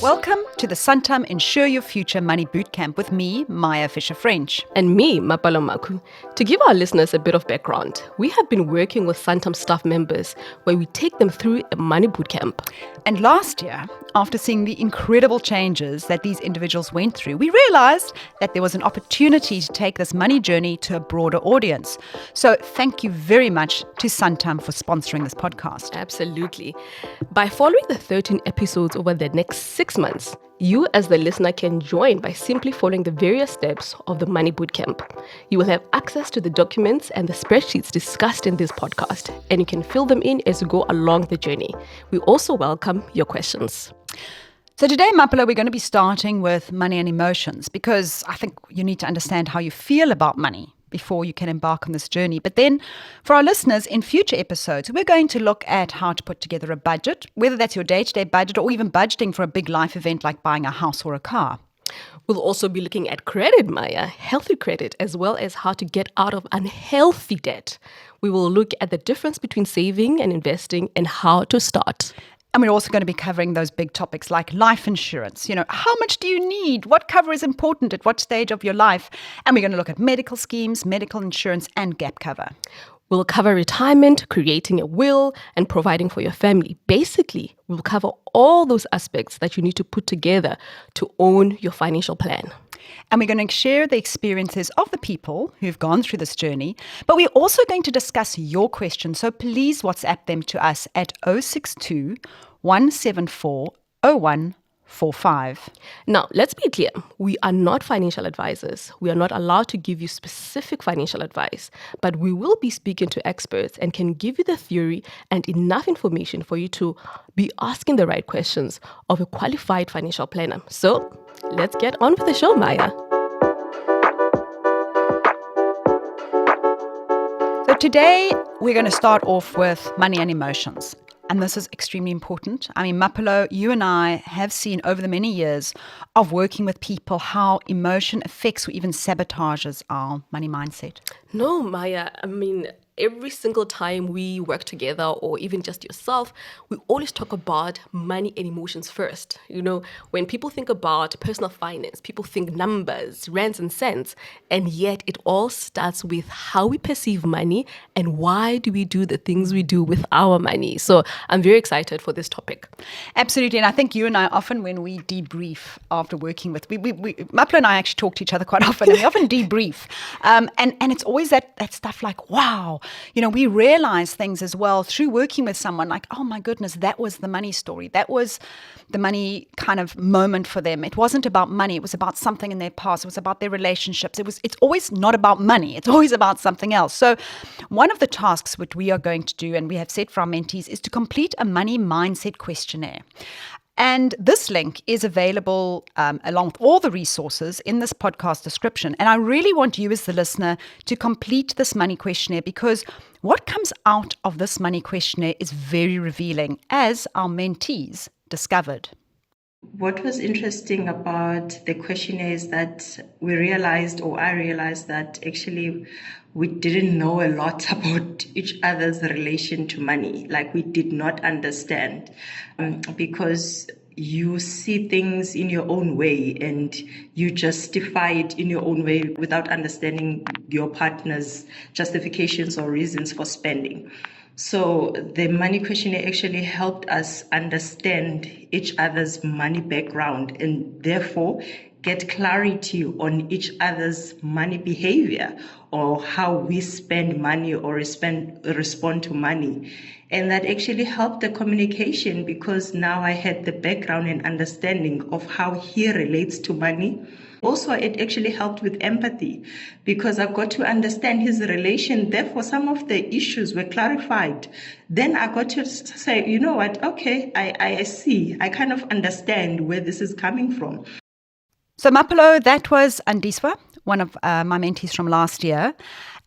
Welcome to the Santam Insure Your Future Money Bootcamp with me, Maya Fisher-French. And me, Mapalo Maku. To give our listeners a bit of background, we have been working with Santam staff members where we take them through a money bootcamp. And last year, after seeing the incredible changes that these individuals went through, we realized that there was an opportunity to take this money journey to a broader audience. So thank you very much to Santam for sponsoring this podcast. Absolutely. By following the 13 episodes over the next 6 months, you as the listener can join by simply following the various steps of the Money Bootcamp. You will have access to the documents and the spreadsheets discussed in this podcast, and you can fill them in as you go along the journey. We also welcome your questions. So today, Mapalo, we're going to be starting with money and emotions because I think you need to understand how you feel about money before you can embark on this journey. But then for our listeners, in future episodes, we're going to look at how to put together a budget, whether that's your day-to-day budget or even budgeting for a big life event like buying a house or a car. We'll also be looking at credit, Maya, healthy credit, as well as how to get out of unhealthy debt. We will look at the difference between saving and investing and how to start. And we're also going to be covering those big topics like life insurance. You know, how much do you need? What cover is important at what stage of your life? And we're going to look at medical schemes, medical insurance, and gap cover. We'll cover retirement, creating a will, and providing for your family. Basically, we'll cover all those aspects that you need to put together to own your financial plan. And we're going to share the experiences of the people who've gone through this journey. But we're also going to discuss your questions. So please WhatsApp them to us at 062 174 0145. Now, let's be clear. We are not financial advisors. We are not allowed to give you specific financial advice, but we will be speaking to experts and can give you the theory and enough information for you to be asking the right questions of a qualified financial planner. So let's get on with the show, Maya. So today we're going to start off with money and emotions. And this is extremely important. I mean, Mapalo, you and I have seen over the many years of working with people how emotion affects or even sabotages our money mindset. No, Maya, I mean, every single time we work together or even just yourself, we always talk about money and emotions first. You know, when people think about personal finance, people think numbers, rands and cents, and yet it all starts with how we perceive money and why do we do the things we do with our money. So I'm very excited for this topic. Absolutely. And I think you and I often, when we debrief after working with, Mapalo and I actually talk to each other quite often, and we often debrief. And it's always that stuff like, wow, you know, we realize things as well through working with someone like, oh my goodness, that was the money story. That was the money kind of moment for them. It wasn't about money. It was about something in their past. It was about their relationships. It's always not about money. It's always about something else. So one of the tasks which we are going to do, and we have set for our mentees, is to complete a money mindset questionnaire. And this link is available along with all the resources in this podcast description. And I really want you as the listener to complete this money questionnaire because what comes out of this money questionnaire is very revealing, as our mentees discovered. What was interesting about the questionnaire is that I realized that actually we didn't know a lot about each other's relation to money. Like we did not understand because you see things in your own way and you justify it in your own way without understanding your partner's justifications or reasons for spending. So the money questionnaire actually helped us understand each other's money background and therefore get clarity on each other's money behavior or how we spend money or respond to money. And that actually helped the communication because now I had the background and understanding of how he relates to money. Also, it actually helped with empathy because I got to understand his relation. Therefore, some of the issues were clarified. Then I got to say, you know what? Okay, I see. I kind of understand where this is coming from. So Mapalo, that was Andiswa, one of my mentees from last year.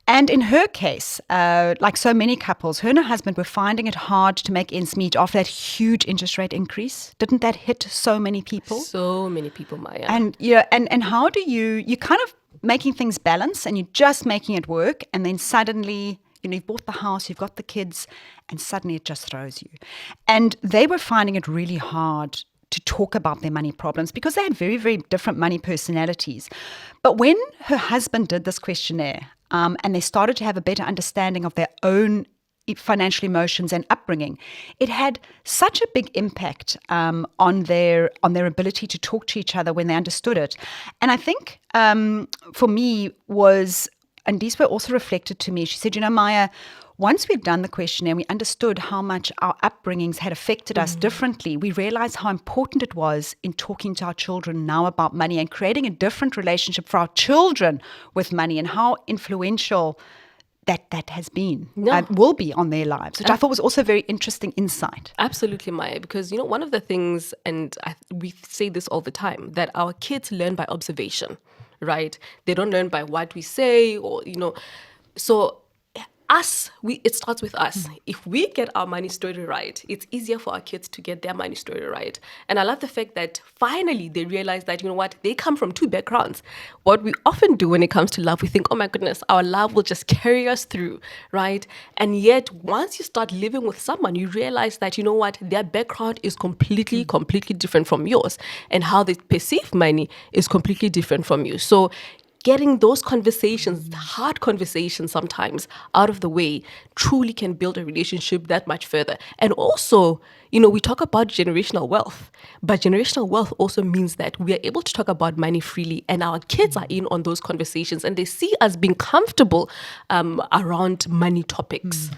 And in her case, like so many couples, her and her husband were finding it hard to make ends meet after that huge interest rate increase. Didn't that hit so many people? So many people, Maya. And yeah, and how do you kind of making things balance and you're just making it work, and then suddenly, you know, you've bought the house, you've got the kids, and suddenly it just throws you. And they were finding it really hard to talk about their money problems because they had very, very different money personalities. But when her husband did this questionnaire and they started to have a better understanding of their own financial emotions and upbringing, it had such a big impact on their ability to talk to each other when they understood it. And I think for me was, and Dispa also reflected to me, she said, Maya, once we'd done the questionnaire, we understood how much our upbringings had affected us differently. We realized how important it was in talking to our children now about money and creating a different relationship for our children with money, and how influential that has been, will be on their lives, which I thought was also a very interesting insight. Absolutely, Maya, because, one of the things, and we say this all the time, that our kids learn by observation, right? They don't learn by what we say or, so it starts with us. If we get our money story right, it's easier for our kids to get their money story right. And I love the fact that finally they realize that, they come from two backgrounds. What we often do when it comes to love, we think, oh my goodness, our love will just carry us through, right? And yet, once you start living with someone, you realize that, their background is completely different from yours. And how they perceive money is completely different from you. So getting those conversations, hard conversations sometimes, out of the way truly can build a relationship that much further. And also, we talk about generational wealth, but generational wealth also means that we are able to talk about money freely, and our kids are in on those conversations and they see us being comfortable around money topics.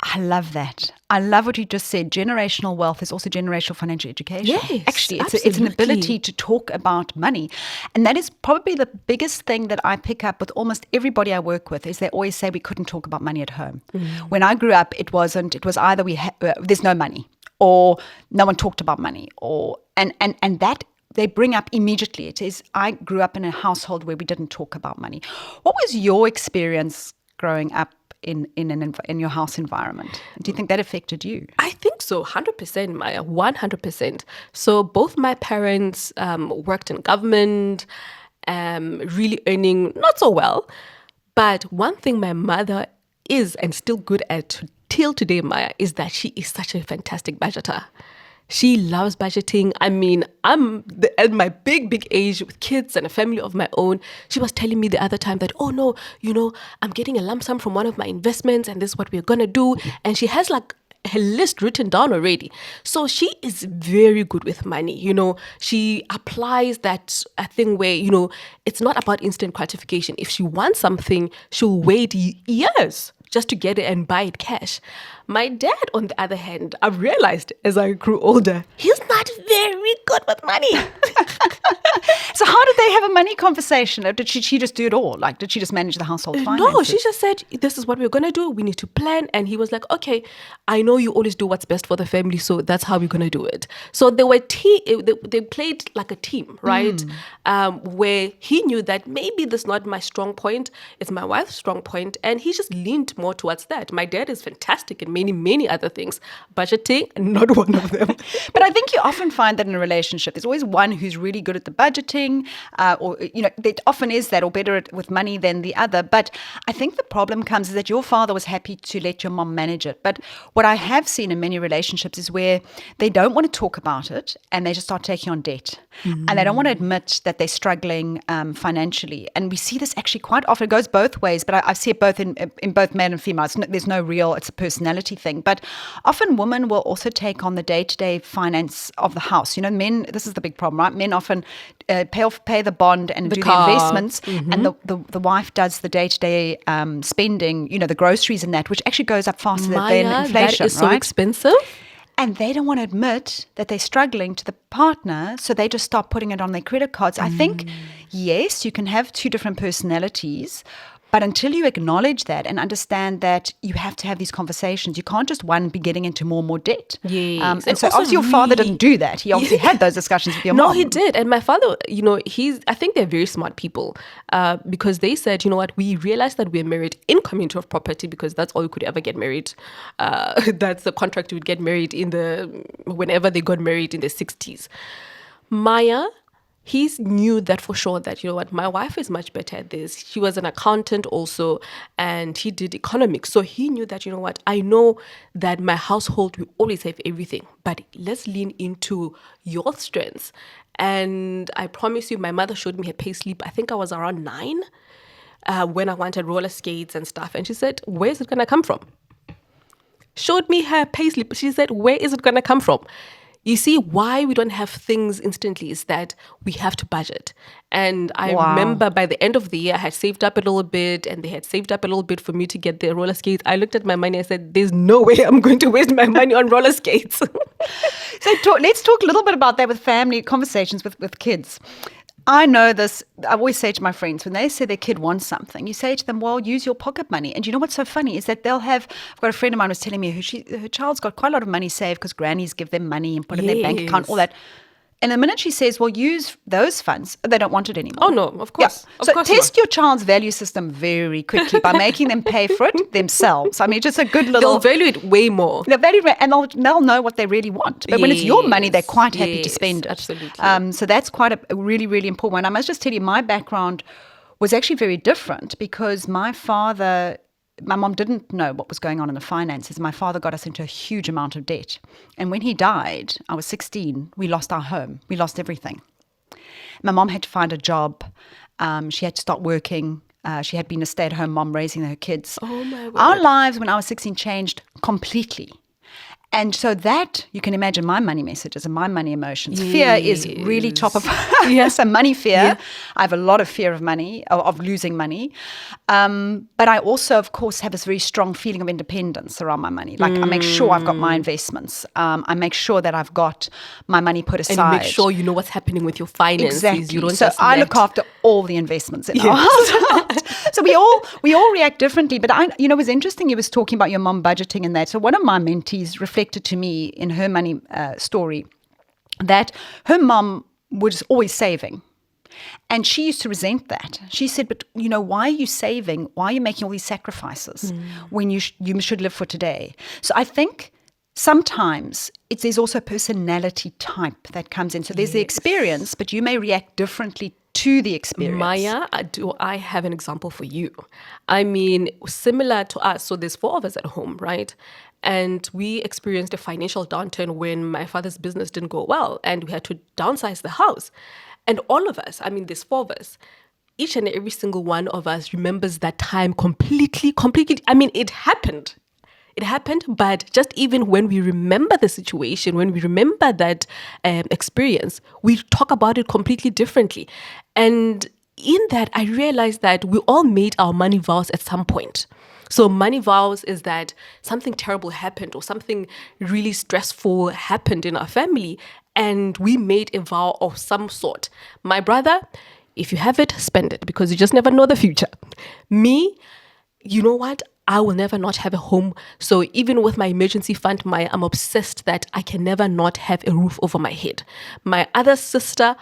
I love that. I love what you just said. Generational wealth is also generational financial education. Yes, actually, it's an ability to talk about money. And that is probably the biggest thing that I pick up with almost everybody I work with, is they always say we couldn't talk about money at home. When I grew up, it was either there's no money, or no one talked about money, and that they bring up immediately. It is, I grew up in a household where we didn't talk about money. What was your experience growing up in your house environment? Do you think that affected you? I think so, 100%, Maya, 100%. So both my parents worked in government, really earning not so well. But one thing my mother is, and still good at till today, Maya, is that she is such a fantastic budgeter. She loves budgeting. I mean, at my big age with kids and a family of my own. She was telling me the other time that, oh no, I'm getting a lump sum from one of my investments and this is what we're going to do. And she has like her list written down already. So she is very good with money. She applies that thing where, it's not about instant gratification. If she wants something, she'll wait years just to get it and buy it cash. My dad, on the other hand, I've realized as I grew older, he's not very good with money. So how did they have a money conversation? Or did she just do it all? Like, did she just manage the household finances? No, she just said, this is what we're going to do. We need to plan. And he was like, okay, I know you always do what's best for the family, so that's how we're going to do it. So they played like a team, right? Where he knew that maybe this is not my strong point, it's my wife's strong point, and he just leaned more towards that. My dad is fantastic in many other things. Budgeting, not one of them. But I think you often find that in a relationship, there's always one who's really good at the budgeting, or there often is that, or better with money than the other. But I think the problem comes is that your father was happy to let your mom manage it. But what I have seen in many relationships is where they don't want to talk about it and they just start taking on debt. And they don't want to admit that they're struggling financially. And we see this actually quite often. It goes both ways, but I see it both in both male and female. There's no real, it's a personality thing. But often women will also take on the day-to-day finance of the house. Men, this is the big problem, right? Men often pay the bond and do the investments, and the wife does the day-to-day spending, the groceries and that, which actually goes up faster than inflation, that is so right? expensive. And they don't want to admit that they're struggling to the partner, so they just start putting it on their credit cards. I think, yes, you can have two different personalities, but until you acknowledge that and understand that you have to have these conversations, you can't just be getting into more and more debt. Yes. And so obviously your father didn't do that. He obviously had those discussions with your mom. No, he did. And my father, I think they're very smart people because they said, we realized that we're married in community of property because that's all we could ever get married. That's the contract we would get married whenever they got married in the 60s. Maya, he knew that for sure that, you know what, my wife is much better at this. She was an accountant also, and he did economics. So he knew that, you know what, I know that my household will always have everything, but let's lean into your strengths. And I promise you, my mother showed me her pay slip. I think I was around 9 when I wanted roller skates and stuff. And she said, where is it going to come from? Showed me her pay slip. She said, where is it going to come from? You see, why we don't have things instantly is that we have to budget. And I remember by the end of the year, I had saved up a little bit, and they had saved up a little bit for me to get the roller skates. I looked at my money, I said, there's no way I'm going to waste my money on roller skates. So let's talk a little bit about that with family conversations with kids. I know this. I always say to my friends, when they say their kid wants something, you say to them, well, use your pocket money. And you know what's so funny is that I've got a friend of mine who was telling me her child's got quite a lot of money saved because grannies give them money and put it in their bank account, all that. And the minute she says, well, use those funds, they don't want it anymore. Oh, no, of course. Yeah. So test your child's value system very quickly by making them pay for it themselves. I mean, just a good little... They'll value it way more. They'll value it, and they'll know what they really want. But when it's your money, they're quite happy to spend it. Absolutely. So that's quite a really, really important one. I must just tell you, my background was actually very different because my mom didn't know what was going on in the finances. My father got us into a huge amount of debt. And when he died, I was 16, we lost our home. We lost everything. My mom had to find a job. She had to start working. She had been a stay-at-home mom raising her kids. Oh, my word. Our lives when I was 16 changed completely. And so that, you can imagine my money messages and my money emotions. Yes. Fear is really top of... So money fear. Yeah. I have a lot of fear of money, of losing money. But I also, of course, have this very strong feeling of independence around my money. Like I make sure I've got my investments. I make sure that I've got my money put aside. And you make sure you know what's happening with your finances. Exactly. You don't so I look after all the investments in our household. So we all react differently. But it was interesting you was talking about your mom budgeting and that. So one of my mentees reflected to me in her money story that her mom was always saving. And she used to resent that. She said, but, why are you saving? Why are you making all these sacrifices when you should live for today? So I think sometimes there's also a personality type that comes in. So there's the experience, but you may react differently to the experience. Maya, I have an example for you. I mean, similar to us. So there's 4 of us at home, right? And we experienced a financial downturn when my father's business didn't go well and we had to downsize the house. And all of us, I mean, there's 4 of us, each and every single one of us remembers that time completely. I mean, it happened. It happened, but just even when we remember the situation, when we remember that experience, we talk about it completely differently. And in that, I realized that we all made our money vows at some point. So money vows is that something terrible happened or something really stressful happened in our family, and we made a vow of some sort. My brother, if you have it, spend it because you just never know the future. Me, you know what? I will never not have a home. So even with my emergency fund, I'm obsessed that I can never not have a roof over my head. My other sister,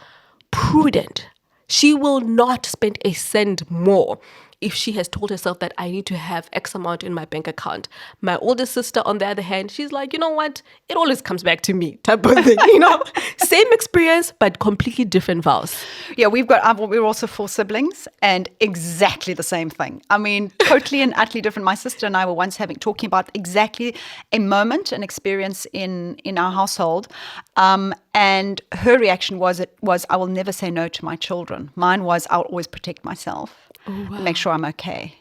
prudent. She will not spend a cent more if she has told herself that I need to have X amount in my bank account. My older sister, on the other hand, she's like, you know what? It always comes back to me type of thing, Same experience, but completely different vows. Yeah, we're also 4 siblings and exactly the same thing. I mean, totally and utterly different. My sister and I were once talking about exactly a moment, an experience in our household. And her reaction was I will never say no to my children. Mine was I'll always protect myself. Oh, wow. Make sure I'm okay.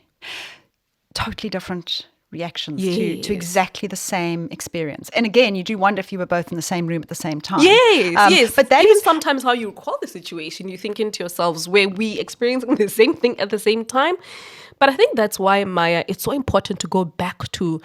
Totally different reactions to exactly the same experience. And again, you do wonder if you were both in the same room at the same time. Yes. But that even is sometimes how you recall the situation, you think into yourselves, were we experiencing the same thing at the same time? But I think that's why, Maya, it's so important to go back to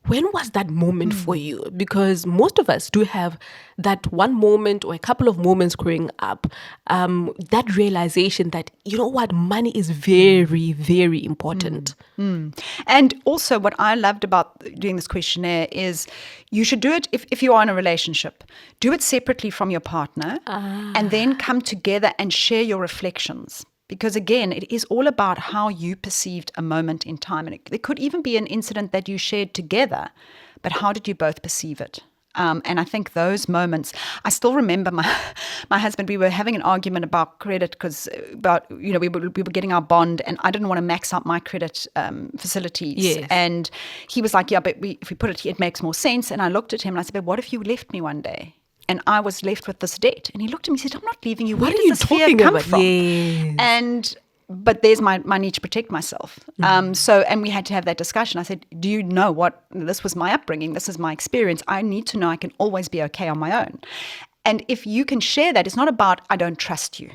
when was that moment for you? Because most of us do have that one moment or a couple of moments growing up, that realization that, you know what, money is very, very important. And also what I loved about doing this questionnaire is you should do it, if you are in a relationship, do it separately from your partner and then come together and share your reflections. Because again, it is all about how you perceived a moment in time. And it could even be an incident that you shared together, but how did you both perceive it? And I think those moments, I still remember my husband, we were having an argument about credit because we were getting our bond and I didn't want to max out my credit facilities. Yes. And he was like, yeah, but if we put it here, it makes more sense. And I looked at him and I said, but what if you left me one day? And I was left with this debt. And he looked at me and said, I'm not leaving you. Where does this fear come from? Yes. But there's my need to protect myself. And we had to have that discussion. I said, do you know what, this was my upbringing, this is my experience. I need to know I can always be okay on my own. And if you can share that, it's not about, I don't trust you.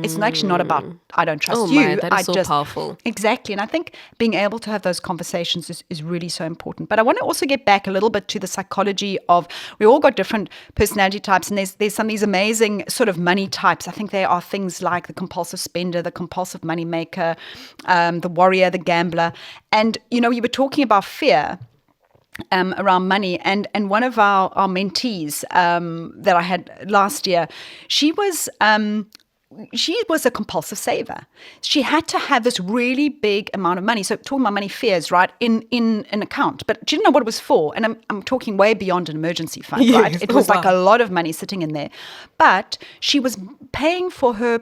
It's actually not about, I don't trust you. That is so powerful. Exactly. And I think being able to have those conversations is really so important. But I want to also get back a little bit to the psychology of, we all got different personality types. And there's some of these amazing sort of money types. I think there are things like the compulsive spender, the compulsive money maker, the warrior, the gambler. And, you were talking about fear. Around money, and one of our mentees that I had last year, she was a compulsive saver. She had to have this really big amount of money. So talking about money fears, right, in an account, but she didn't know what it was for. And I'm talking way beyond an emergency fund, Yes. right? It was like a lot of money sitting in there, but she was paying for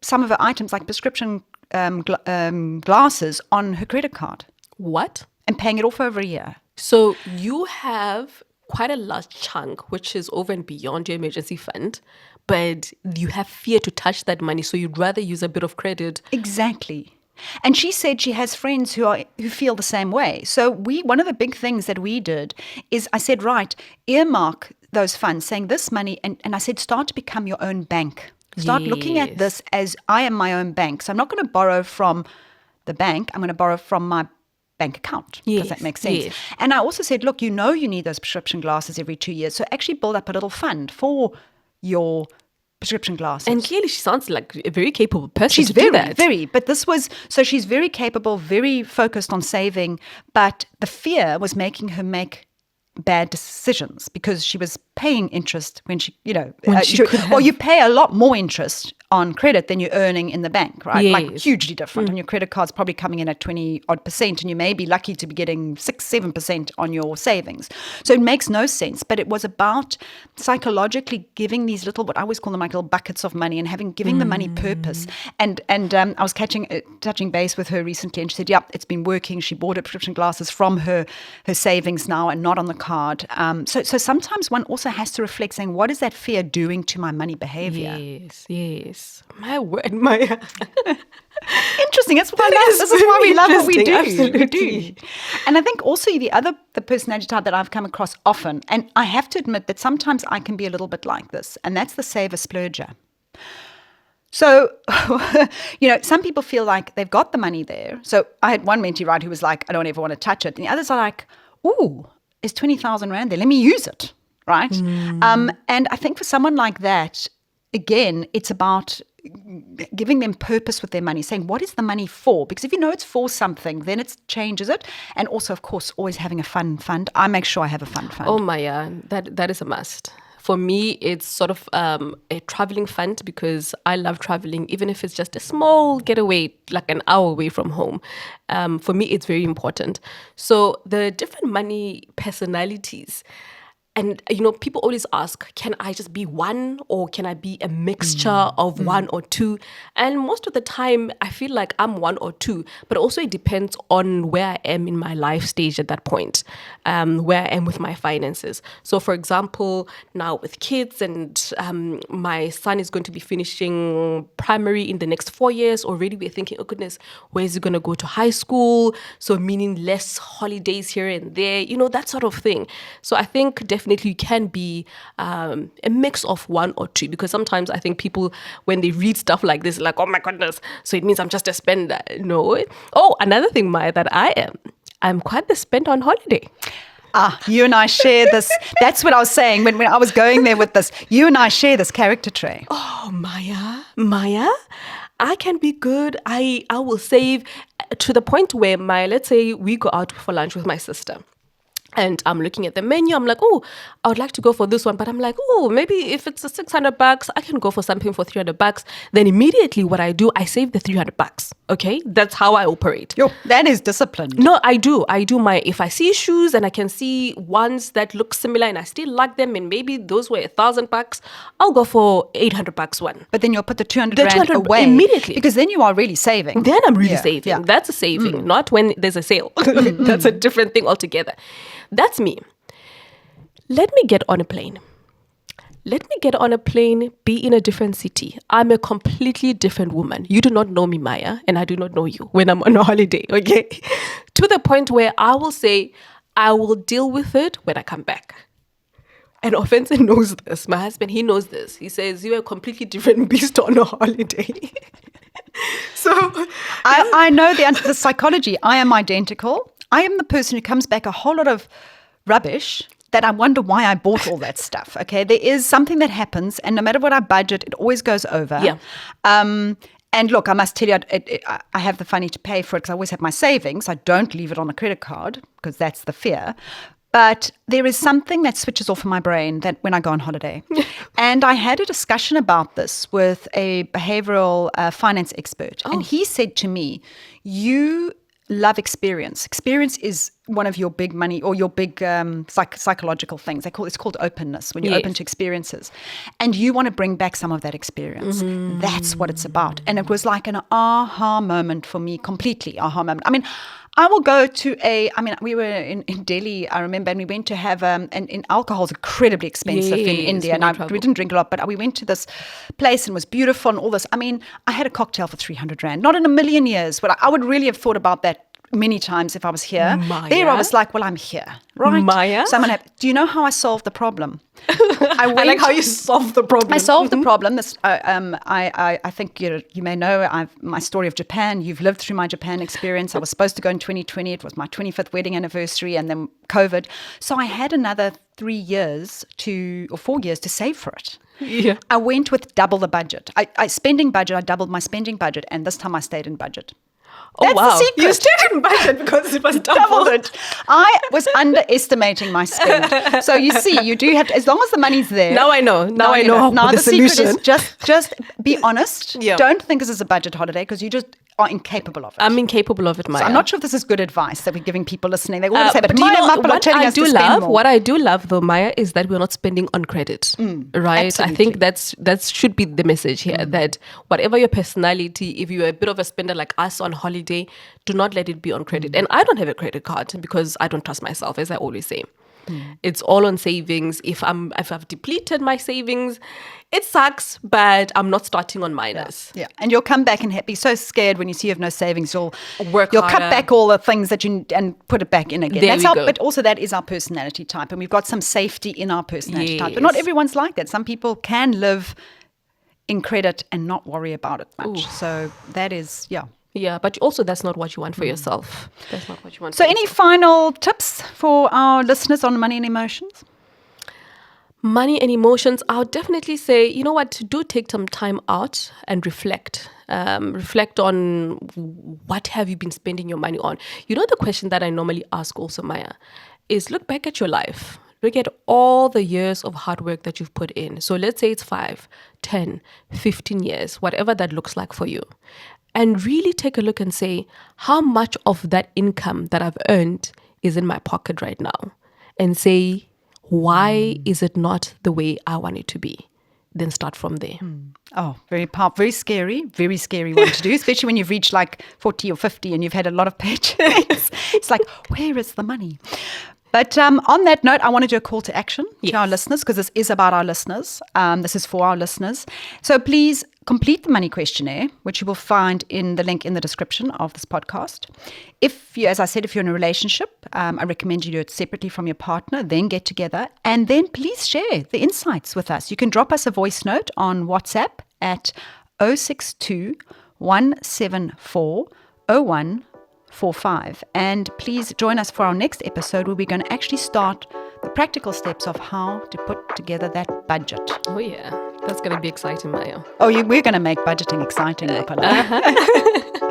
some of her items like prescription glasses on her credit card. What? And paying it off over a year. So you have quite a large chunk, which is over and beyond your emergency fund, but you have fear to touch that money, so you'd rather use a bit of credit. Exactly. And she said she has friends who feel the same way. So one of the big things that we did is I said, right, earmark those funds, saying this money, and I said, start to become your own bank. Start looking at this as I am my own bank. So I'm not going to borrow from the bank. I'm going to borrow from my bank account. Yes, does that make sense? yes. And I also said, look, you need those prescription glasses every 2 years. So actually build up a little fund for your prescription glasses. And clearly she sounds like a very capable person. She's to do that. very, but she's very capable, very focused on saving, but the fear was making her make bad decisions because she was paying interest when she, you pay a lot more interest on credit than you're earning in the bank, right? Yes. Like hugely different. And your credit card's probably coming in at 20% and you may be lucky to be getting 6-7% on your savings. So it makes no sense. But it was about psychologically giving these little, what I always call them like little buckets of money and giving the money purpose. And I was touching base with her recently and she said, yeah, it's been working. She bought her prescription glasses from her savings now and not on the card. So sometimes one also has to reflect saying, what is that fear doing to my money behavior? Yes. My word, Maya. Interesting. That's what I love. This is why we love what we do. Absolutely. We do. And I think also the personality type that I've come across often, and I have to admit that sometimes I can be a little bit like this, and that's the saver splurger. So, some people feel like they've got the money there. So I had one mentee, right, who was like, I don't ever want to touch it. And the others are like, ooh, there's 20,000 Rand there. Let me use it, right? And I think for someone like that, again, it's about giving them purpose with their money, saying, what is the money for? Because if you know it's for something, then it changes it. And also, of course, always having a fun fund. I make sure I have a fun fund. Oh, Maya, that is a must. For me, it's sort of a traveling fund because I love traveling, even if it's just a small getaway, like an hour away from home. For me, it's very important. So the different money personalities. And, people always ask, can I just be one or can I be a mixture of one or two? And most of the time, I feel like I'm one or two, but also it depends on where I am in my life stage at that point, where I am with my finances. So, for example, now with kids and my son is going to be finishing primary in the next 4 years. Already we're thinking, oh goodness, where is he going to go to high school? So meaning less holidays here and there, that sort of thing. So I think definitely you can be a mix of one or two, because sometimes I think people, when they read stuff like this, like, oh my goodness, so it means I'm just a spender. No. Oh, another thing, Maya, that I'm quite the spend on holiday. You and I share this. That's what I was saying when I was going there with this. You and I share this character trait. Oh, Maya, I can be good. I will save to the point where let's say we go out for lunch with my sister. And I'm looking at the menu. I'm like, oh, I would like to go for this one. But I'm like, oh, maybe if it's a $600, I can go for something for $300. Then immediately what I do, I save the $300. Okay. That's how I operate. Yo, that is disciplined. No, I do. If I see shoes and I can see ones that look similar and I still like them and maybe those were $1,000, I'll go for $800 one. But then you'll put the 200 rand 200 away. immediately. Because then you are really saving. Then I'm really Yeah, saving. yeah. That's a saving, not when there's a sale. That's a different thing altogether. That's me. Let me get on a plane. Be in a different city. I'm a completely different woman. You do not know me, Maya, and I do not know you when I'm on a holiday, okay? To the point where I will say, I will deal with it when I come back. And Offensive knows this. My husband, he knows this. He says, you're a completely different beast on a holiday. So I know the psychology. I am identical. I am the person who comes back a whole lot of rubbish that I wonder why I bought all that stuff. Okay, there is something that happens, and no matter what I budget, it always goes over. Yeah. And look, I must tell you, I have the money to pay for it because I always have my savings. I don't leave it on a credit card because that's the fear. But there is something that switches off in my brain that when I go on holiday. And I had a discussion about this with a behavioral finance expert. And he said to me, you love experience. Experience is one of your big money or your big psychological things. It's called openness, when you're open to experiences. And you want to bring back some of that experience. That's what it's about. And it was like an aha moment for me, completely aha moment. I mean, I will go to we were in Delhi, I remember, and we went to have, and alcohol is incredibly expensive in India. And we didn't drink a lot, but we went to this place and it was beautiful and all this. I mean, I had a cocktail for 300 rand, not in a million years. But I would really have thought about that many times if I was here. Maya? There I was like, well, I'm here, right? Maya? So I'm gonna do you know how I solved the problem? I like how you solved the problem. I solved the problem. This, I think you may know my story of Japan. You've lived through my Japan experience. I was supposed to go in 2020. It was my 25th wedding anniversary, and then COVID. So I had another 4 years to save for it. Yeah. I went with double the budget. I doubled my spending budget, and this time I stayed in budget. That's wow. the secret. You stayed in budget because it was Doubled it. I was underestimating my spend. So you see, you do have to, as long as the money's there. Now I know. Now I know Now the secret solution. is just be honest. Yeah. Don't think this is a budget holiday because you just are incapable of it. I'm incapable of it, Maya. So I'm not sure if this is good advice that we're giving people listening. They all say, but Maya, what telling us to spend more. What I do love, though, Maya, is that we're not spending on credit, right? absolutely. I think that should be the message here. That whatever your personality, if you're a bit of a spender like us on holiday, do not let it be on credit. And I don't have a credit card because I don't trust myself, as I always say. It's all on savings. If I've depleted my savings, it sucks, but I'm not starting on minus. Yeah, and you'll come back and be so scared when you see you have no savings. You'll work You'll harder. cut back all the things that and put it back in again. There we go. But also that is our personality type, and we've got some safety in our personality type. But Yes. not everyone's like that. Some people can live in credit and not worry about it much. So that is, Yeah, but also that's not what you want for yourself. That's not what you want. So for any yourself. final tips for our listeners on money and emotions? Money and emotions, I would definitely say, you know what, do take some time out and reflect. Reflect on what have you been spending your money on. You know, the question that I normally ask also, Maya, is look back at your life. Look at all the years of hard work that you've put in. So let's say it's 5, 10, 15 years, whatever that looks like for you. And really take a look and say, how much of that income that I've earned is in my pocket right now? And say, why is it not the way I want it to be? Then start from there. Oh, very very scary one to do, especially when you've reached like 40 or 50 and you've had a lot of paychecks. It's like, where is the money? But on that note, I want to do a call to action to our listeners, because this is about our listeners. This is for our listeners. So please complete the money questionnaire, which you will find in the link in the description of this podcast. If you, as I said, if you're in a relationship, I recommend you do it separately from your partner, then get together, and then please share the insights with us. You can drop us a voice note on WhatsApp at 062 174 0145. And please join us for our next episode, where we're going to actually start the practical steps of how to put together that budget. Oh, yeah. That's going to be exciting, Maya. Oh, we're going to make budgeting exciting, Mapala.